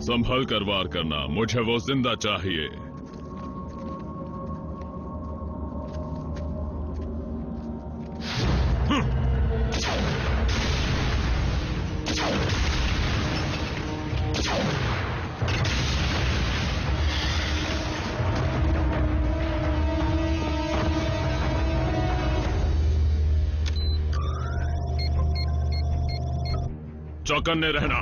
संभल कर वार करना, मुझे वो जिंदा चाहिए। चौकन्ने रहना।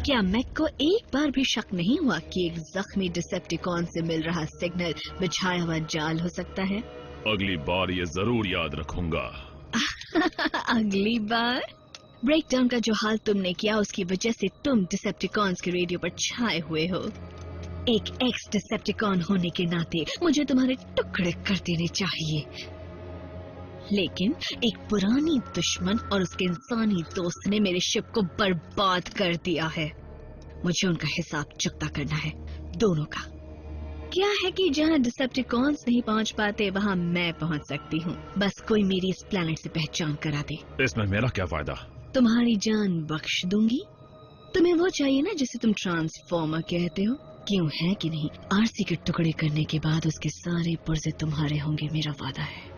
क्या मैक को एक बार भी शक नहीं हुआ कि एक जख्मी डिसेप्टिकॉन से मिल रहा सिग्नल बिछाया हुआ जाल हो सकता है? अगली बार ये जरूर याद रखूंगा। अगली बार? ब्रेकडाउन का जो हाल तुमने किया उसकी वजह से तुम डिसेप्टिकॉन्स के रेडियो पर छाए हुए हो। एक एक्स डिसेप्टिकॉन होने के नाते मुझे तुम्हारे टुकड़े कर देने चाहिए, लेकिन एक पुरानी दुश्मन और उसके इंसानी दोस्त ने मेरे शिप को बर्बाद कर दिया है। मुझे उनका हिसाब चुकता करना है, दोनों का। क्या है कि जहाँ डिसेप्टिकॉन्स नहीं पहुँच पाते वहाँ मैं पहुँच सकती हूँ। बस कोई मेरी इस प्लेनेट से पहचान करा दे। इसमें मेरा क्या फायदा? तुम्हारी जान बख्श दूंगी। तुम्हें वो चाहिए ना जिसे तुम ट्रांसफॉर्मर कहते हो, क्यों है कि नहीं? आरसी के टुकड़े करने के बाद उसके सारे पुर्जे तुम्हारे होंगे, मेरा वादा है।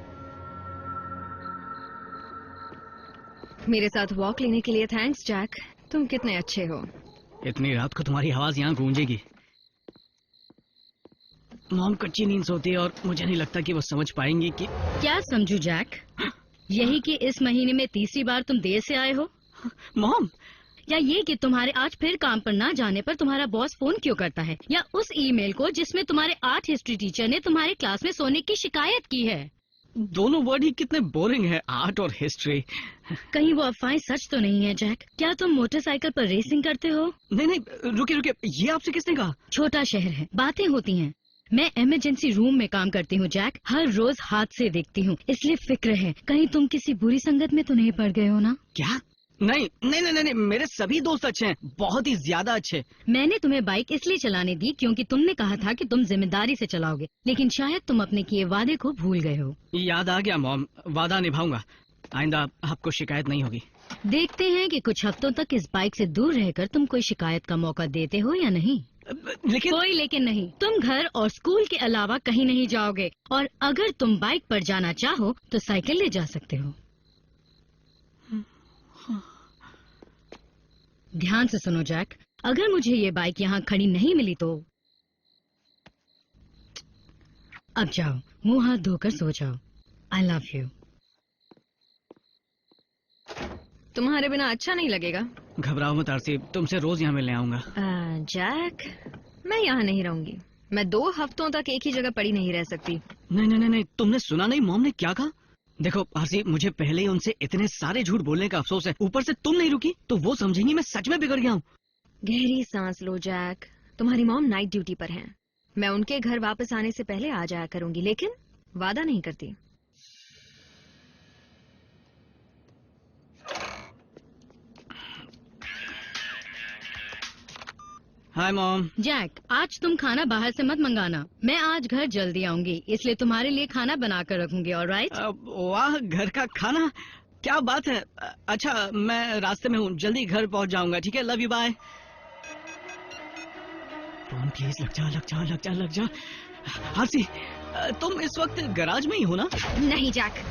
मेरे साथ वॉक लेने के लिए थैंक्स जैक, तुम कितने अच्छे हो। इतनी रात को तुम्हारी आवाज यहाँ गूंजेगी। मॉम कच्ची नींद सोती है और मुझे नहीं लगता कि वो समझ पाएंगी कि क्या समझू जैक, यही कि इस महीने में तीसरी बार तुम देर से आए हो, मॉम, या ये कि तुम्हारे आज फिर काम पर ना जाने पर तुम्हारा बॉस फोन क्यों करता है, या उस ईमेल को जिसमें तुम्हारे आर्ट हिस्ट्री टीचर ने तुम्हारे क्लास में सोने की शिकायत की है। दोनों वर्ड ही कितने बोरिंग है, आर्ट और हिस्ट्री। कहीं वो अफवाहें सच तो नहीं है जैक? क्या तुम मोटरसाइकिल पर रेसिंग करते हो? नहीं नहीं, रुकिए रुकिए, ये आपसे किसने कहा? छोटा शहर है, बातें होती हैं। मैं इमरजेंसी रूम में काम करती हूँ जैक, हर रोज हादसे देखती हूँ, इसलिए फिक्र है कहीं तुम किसी बुरी संगत में तो नहीं पड़ गए हो ना? क्या? नहीं नहीं नहीं नहीं, मेरे सभी दोस्त अच्छे हैं, बहुत ही ज्यादा अच्छे। मैंने तुम्हें बाइक इसलिए चलाने दी क्योंकि तुमने कहा था कि तुम जिम्मेदारी से चलाओगे, लेकिन शायद तुम अपने किए वादे को भूल गए हो। याद आ गया मॉम, वादा निभाऊंगा, आइंदा आपको शिकायत नहीं होगी। देखते हैं कि कुछ हफ्तों तक इस बाइक से दूर रहकर तुम कोई शिकायत का मौका देते हो या नहीं। लेकिन कोई लेकिन नहीं, तुम घर और स्कूल के अलावा कहीं नहीं जाओगे, और अगर तुम बाइक पर जाना चाहो तो साइकिल ले जा सकते हो। ध्यान से सुनो जैक, अगर मुझे ये बाइक यहाँ खड़ी नहीं मिली तो अब जाओ, मुंह हाथ धोकर सो जाओ। I love you. तुम्हारे बिना अच्छा नहीं लगेगा। घबराओ मत आरसी, तुमसे रोज यहाँ मिलने आऊंगा। जैक, मैं यहाँ नहीं रहूंगी। मैं 2 हफ्तों तक एक ही जगह पड़ी नहीं रह सकती। नहीं नहीं नहीं नहीं, तुमने सुना नहीं मॉम ने क्या कहा? देखो आरसी, मुझे पहले ही उनसे इतने सारे झूठ बोलने का अफसोस है, ऊपर से तुम नहीं रुकी तो वो समझेंगी मैं सच में बिगड़ गया हूँ। गहरी सांस लो जैक, तुम्हारी मॉम नाइट ड्यूटी पर हैं। मैं उनके घर वापस आने से पहले आ जाया करूंगी, लेकिन वादा नहीं करती। Hi mom. जैक, आज तुम खाना बाहर से मत मंगाना, मैं आज घर जल्दी आऊंगी, इसलिए तुम्हारे लिए खाना बना कर रखूंगी। ऑलराइट? वाह, घर का खाना, क्या बात है? अच्छा, मैं रास्ते में हूँ, जल्दी घर पहुँच जाऊंगा। ठीक है, love you, bye. Phone please, लग जा लग जा लग जा लग जा। आरसी, तुम इस वक्त गैराज में ही हो ना? नहीं जैक,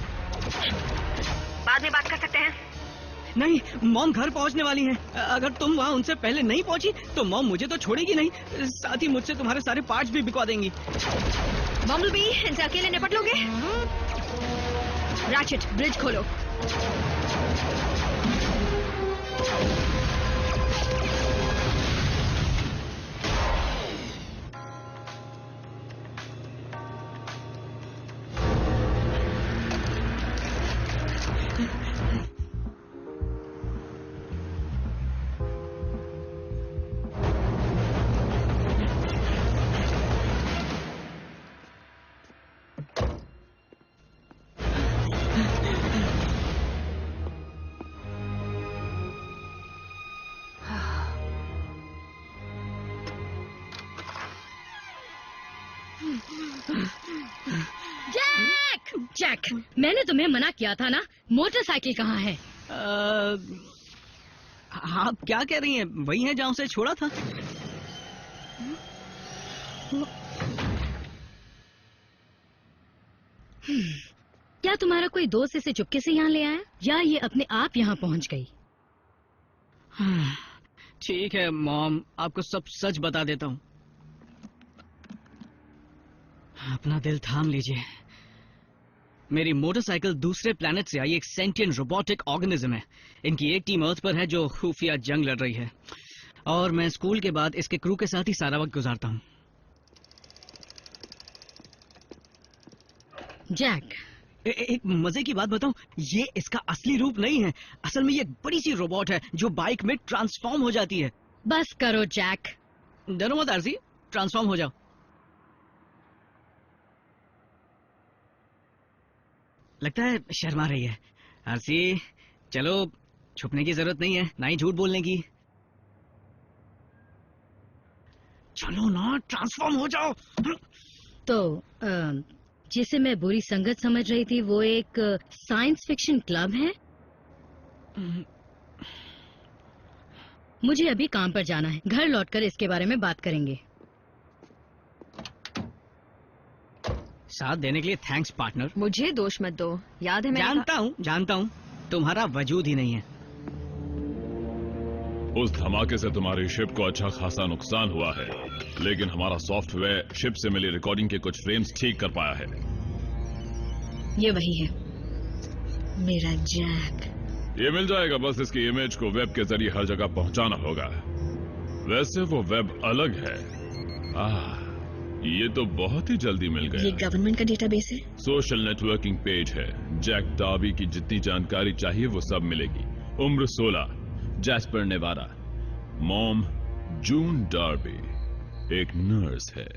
बाद में बात कर सकते हैं। नहीं, मॉम घर पहुंचने वाली हैं। अगर तुम वहाँ उनसे पहले नहीं पहुंची तो मॉम मुझे तो छोड़ेगी नहीं, साथ ही मुझसे तुम्हारे सारे पार्ट्स भी बिकवा देंगी। बम्बलबी, इनसे अकेले निपट लोगे? रैचेट, ब्रिज खोलो। जैक, जैक, मैंने तुम्हें मना किया था ना। मोटरसाइकिल कहाँ है? आप क्या कह रही हैं? वही है जहाँ उसे छोड़ा था। क्या तुम्हारा कोई दोस्त इसे चुपके से यहाँ ले आया, या ये अपने आप यहाँ पहुँच गई? ठीक है मॉम, आपको सब सच बता देता हूँ। अपना दिल थाम लीजिए। मेरी मोटरसाइकिल दूसरे प्लेनेट से आई एक सेंटिएंट रोबोटिक ऑर्गेनिज्म है। इनकी एक टीम अर्थ पर है जो खुफिया जंग लड़ रही है, और मैं स्कूल के बाद इसके क्रू के साथ ही सारा वक्त गुजारता हूँ। जैक, एक मजे की बात बताऊं, ये इसका असली रूप नहीं है। असल में ये एक बड़ी सी रोबोट है जो बाइक में ट्रांसफॉर्म हो जाती है। बस करो जैक। डरो मत आरसी, ट्रांसफॉर्म हो जाओ। लगता है शर्मा रही है। आरसी, चलो, छुपने की जरूरत नहीं है, ना ही झूठ बोलने की। चलो ना, ट्रांसफॉर्म हो जाओ। तो जिसे मैं बुरी संगत समझ रही थी, वो एक साइंस फिक्शन क्लब है। मुझे अभी काम पर जाना है, घर लौटकर इसके बारे में बात करेंगे। साथ देने के लिए थैंक्स पार्टनर। मुझे दोष मत दो, याद है मैंने जानता हूँ, तुम्हारा वजूद ही नहीं है। उस धमाके से तुम्हारी शिप को अच्छा खासा नुकसान हुआ है, लेकिन हमारा सॉफ्टवेयर शिप से मिली रिकॉर्डिंग के कुछ फ्रेम्स ठीक कर पाया है। ये वही है, मेरा जैक। ये मिल जाएगा, बस इसकी इमेज को वेब के जरिए हर जगह पहुंचाना होगा। वैसे वो वेब अलग है। ये तो बहुत ही जल्दी मिल ये गया। गवर्नमेंट का डेटाबेस है। सोशल नेटवर्किंग पेज है। जैक डार्बी की जितनी जानकारी चाहिए वो सब मिलेगी। उम्र 16, जैस्पर नेवाडा। मॉम जून डार्बी, एक नर्स है।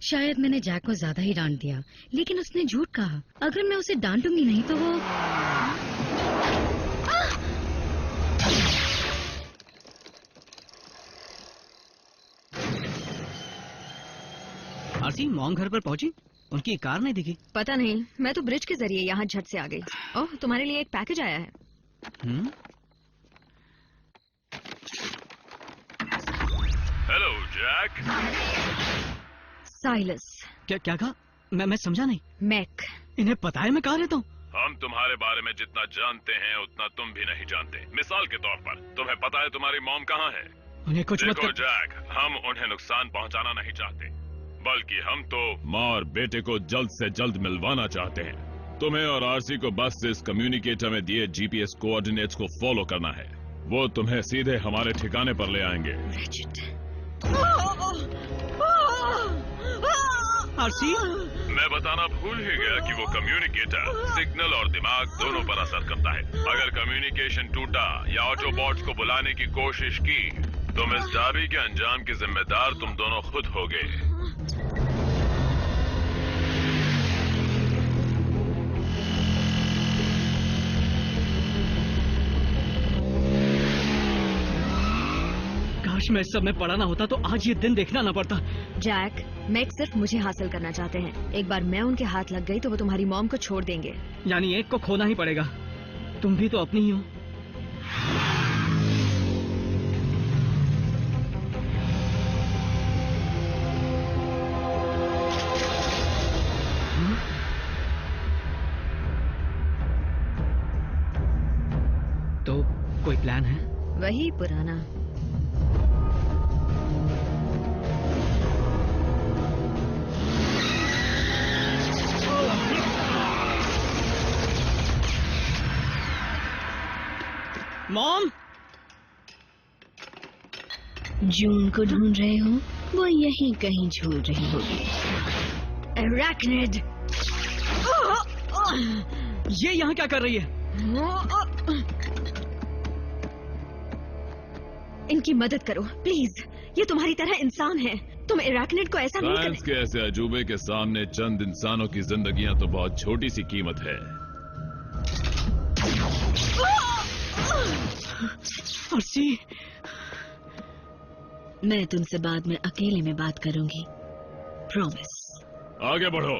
शायद मैंने जैक को ज्यादा ही डांट दिया, लेकिन उसने झूठ कहा। अगर मैं उसे डांटूंगी नहीं तो वो... आरसी, मॉम घर पर पहुंची? उनकी कार नहीं दिखी। पता नहीं, मैं तो ब्रिज के जरिए यहाँ झट से आ गई। ओह, तुम्हारे लिए एक पैकेज आया है। Hello Jack. साइलस। क्या कहा? मैं समझा नहीं। मैक। इन्हें पता है मैं कहाँ रहता हूँ? हम तुम्हारे बारे में जितना जानते हैं उतना तुम भी नहीं जानते। मिसाल के तौर पर तुम्हें पता है तुम्हारी मॉम कहाँ है? उन्हें कुछ मत देखो कर... जैक, हम उन्हें नुकसान पहुंचाना नहीं चाहते, बल्कि हम तो माँ और बेटे को जल्द से जल्द मिलवाना चाहते हैं। तुम्हें और आरसी को बस इस कम्युनिकेटर में दिए जीपीएस कोऑर्डिनेट्स को फॉलो करना है। वो तुम्हें सीधे हमारे ठिकाने पर ले आएंगे। आरसी, मैं बताना भूल ही गया कि वो कम्युनिकेटर सिग्नल और दिमाग दोनों पर असर करता है। अगर कम्युनिकेशन टूटा या ऑटोबॉट्स को बुलाने की कोशिश की तो मिस डार्बी के अंजाम के जिम्मेदार तुम दोनों खुद होगे। काश मैं इस सब में पड़ा ना होता तो आज ये दिन देखना ना पड़ता। जैक, मैक सिर्फ मुझे हासिल करना चाहते हैं। एक बार मैं उनके हाथ लग गई तो वो तुम्हारी मॉम को छोड़ देंगे। यानी एक को खोना ही पड़ेगा। तुम भी तो अपनी ही हो। तो कोई प्लान है? वही पुराना। मॉम, जून को ढूंढ रहे हो? वो यहीं कहीं झूल रही होगी। एराक्निड! ये यहाँ क्या कर रही है? इनकी मदद करो प्लीज। ये तुम्हारी तरह इंसान है। तुम एराक्निड को ऐसा नहीं साइंस के ऐसे अजूबे के सामने चंद इंसानों की जिंदगियां तो बहुत छोटी सी कीमत है। आरसी, मैं तुमसे बाद में अकेले में बात करूंगी, प्रॉमिस। आगे बढ़ो।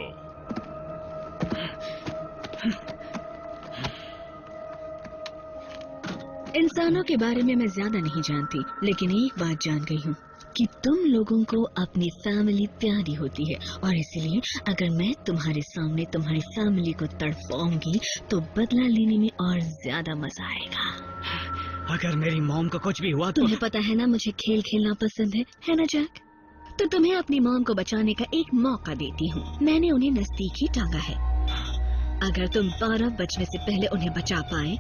इंसानों के बारे में मैं ज्यादा नहीं जानती, लेकिन एक बात जान गई हूँ कि तुम लोगों को अपनी फैमिली प्यारी होती है, और इसलिए अगर मैं तुम्हारे सामने तुम्हारी फैमिली को तड़पाऊंगी तो बदला लेने में और ज्यादा मजा आएगा। अगर मेरी मॉम को कुछ भी हुआ तो... तुम्हें पता है ना मुझे खेल खेलना पसंद है ना जैक? तो तुम्हें अपनी मॉम को बचाने का एक मौका देती हूँ। मैंने उन्हें नजदीक ही टांगा है। अगर तुम 12 बजने से पहले उन्हें बचा पाए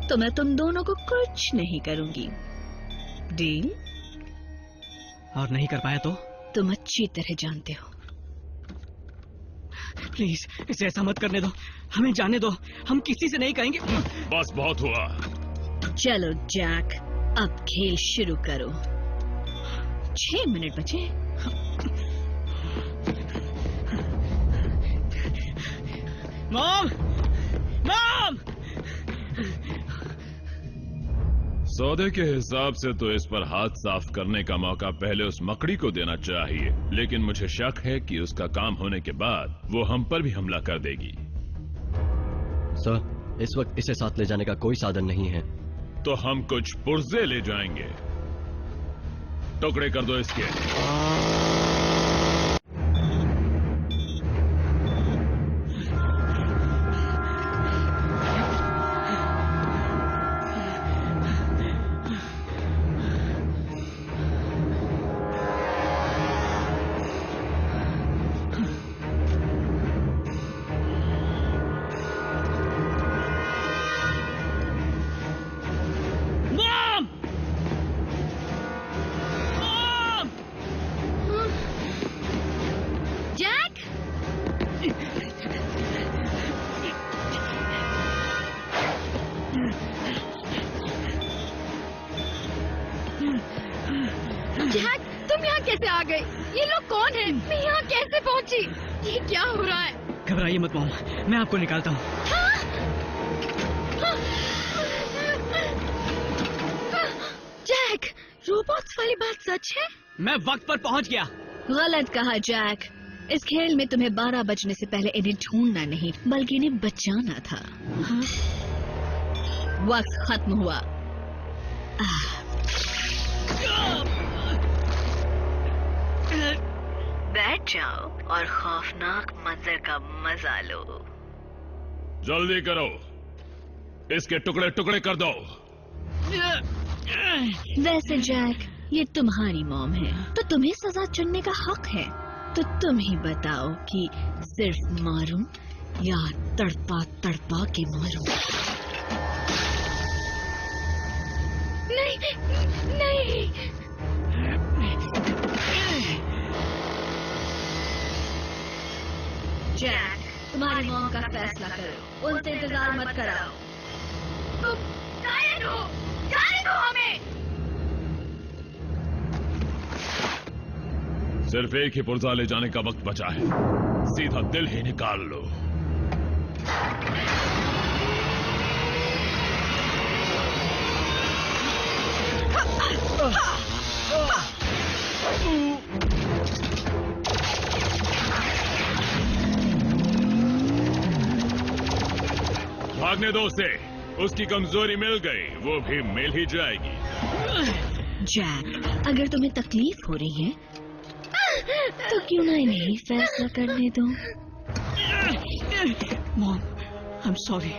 तो मैं तुम दोनों को कुछ नहीं करूंगी। डील? और नहीं कर पाया तो? तुम अच्छी तरह जानते हो। प्लीज इसे ऐसा मत करने दो, हमें जाने दो। हम किसी से नहीं कहेंगे। बस बहुत हुआ। चलो जैक, अब खेल शुरू करो। 6 मिनट बचे। मॉम! मॉम! सौदे के हिसाब से तो इस पर हाथ साफ करने का मौका पहले उस मकड़ी को देना चाहिए, लेकिन मुझे शक है कि उसका काम होने के बाद वो हम पर भी हमला कर देगी। सर, इस वक्त इसे साथ ले जाने का कोई साधन नहीं है। तो हम कुछ पुर्जे ले जाएंगे। टुकड़े कर दो इसके। जैक, तुम यहाँ कैसे आ गए? ये लोग कौन हैं? मैं यहाँ कैसे पहुँची? ये क्या हो रहा है? घबराइए मत मॉम, मैं आपको निकालता हूँ। जैक, रोबोट्स वाली बात सच है? मैं वक्त पर पहुँच गया। गलत कहा जैक। इस खेल में तुम्हें 12 बजने से पहले इन्हें ढूंढना नहीं बल्कि इन्हें बचाना था। वक्त खत्म हुआ। बैठ जाओ और खौफनाक मंजर का मजा लो। जल्दी करो, इसके टुकड़े टुकड़े कर दो। वैसे जैक, ये तुम्हारी मॉम है तो तुम्हें सजा चुनने का हक है। तो तुम ही बताओ कि सिर्फ मारूं या तड़पा तड़पा के मारूं? नहीं, नहीं। जैक, तुम्हारी मॉम का फैसला करो, उनसे इंतजार मत कराओ। तुम जाने दो हमें। सिर्फ एक ही पुर्जा ले जाने का वक्त बचा है, सीधा दिल ही निकाल लो। भागने दो उसे। उसकी कमजोरी मिल गई, वो भी मिल ही जाएगी। जैक, अगर तुम्हें तकलीफ हो रही है तो क्यों ना इन्हें फैसला करने दो। Mom, I am sorry.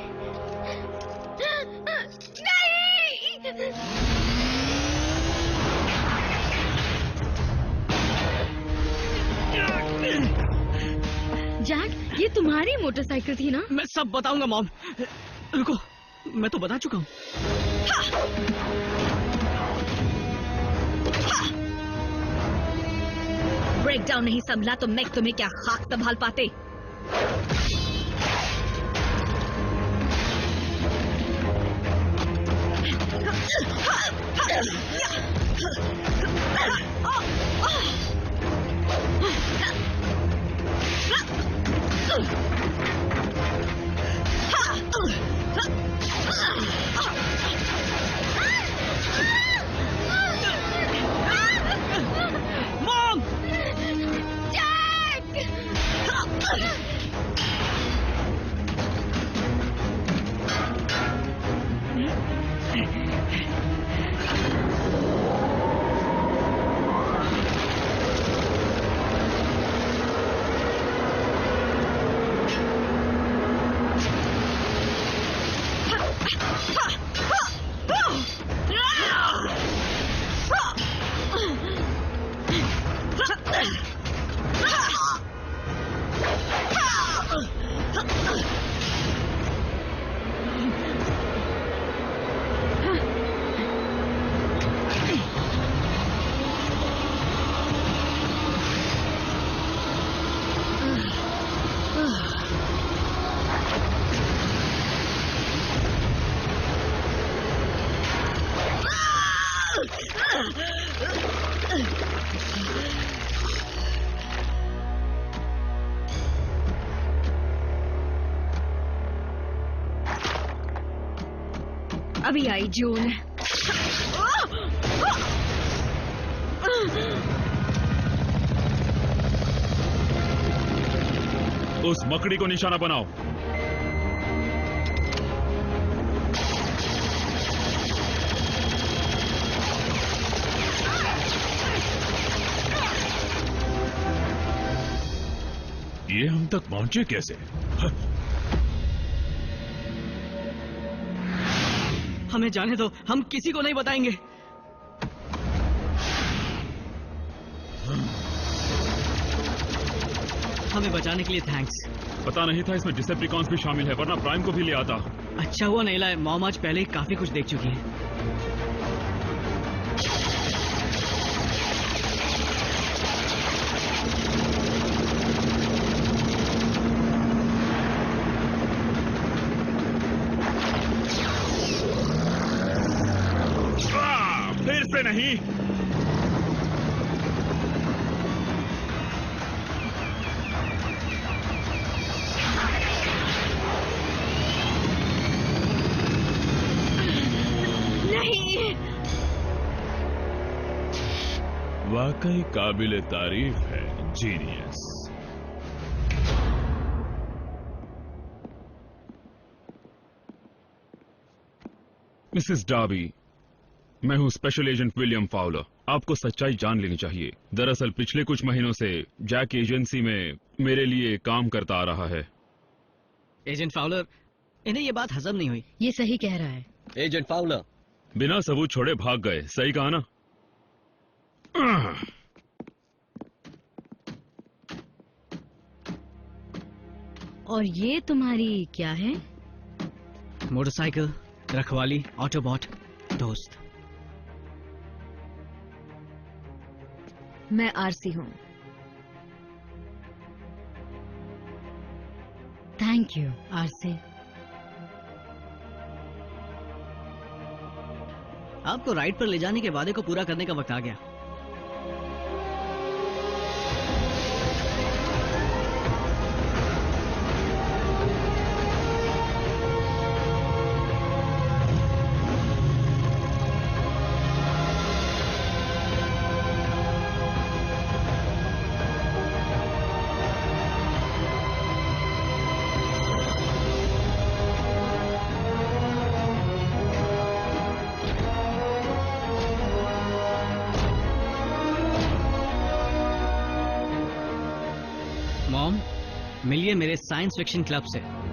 Jack, ये तुम्हारी मोटरसाइकिल थी ना? मैं सब बताऊंगा मॉम। रुको, मैं तो बता चुका हूँ। ब्रेकडाउन नहीं संभला तो मैं तुम्हें क्या खाक संभाल पाते। मॉम! अभी आई जून। उस मकड़ी को निशाना बनाओ। ये हम तक पहुंचे कैसे? हमें जाने दो, हम किसी को नहीं बताएंगे। हमें बचाने के लिए थैंक्स। पता नहीं था इसमें डिसेप्टिकॉन्स भी शामिल है, वरना प्राइम को भी ले आता। अच्छा हुआ नहीं लाए, मॉम आज पहले ही काफी कुछ देख चुकी है। फिर से नहीं। वाकई काबिले तारीफ है, जीनियस। मिसेस डार्बी, मैं हूं स्पेशल एजेंट विलियम फाउलर। आपको सच्चाई जान लेनी चाहिए। दरअसल पिछले कुछ महीनों से जैक एजेंसी में मेरे लिए काम करता आ रहा है। एजेंट फाउलर, इन्हें ये बात हजम नहीं हुई। ये सही कह रहा है। एजेंट फाउलर, बिना सबूत छोड़े भाग गए, सही कहा ना? और ये तुम्हारी क्या है? मोटरसाइकिल, रखवाली, ऑटोबॉट, दोस्त। मैं आरसी हूँ। Thank you RC. आपको राइड पर ले जाने के वादे को पूरा करने का वक्त आ गया। मिलिए मेरे साइंस फिक्शन क्लब से।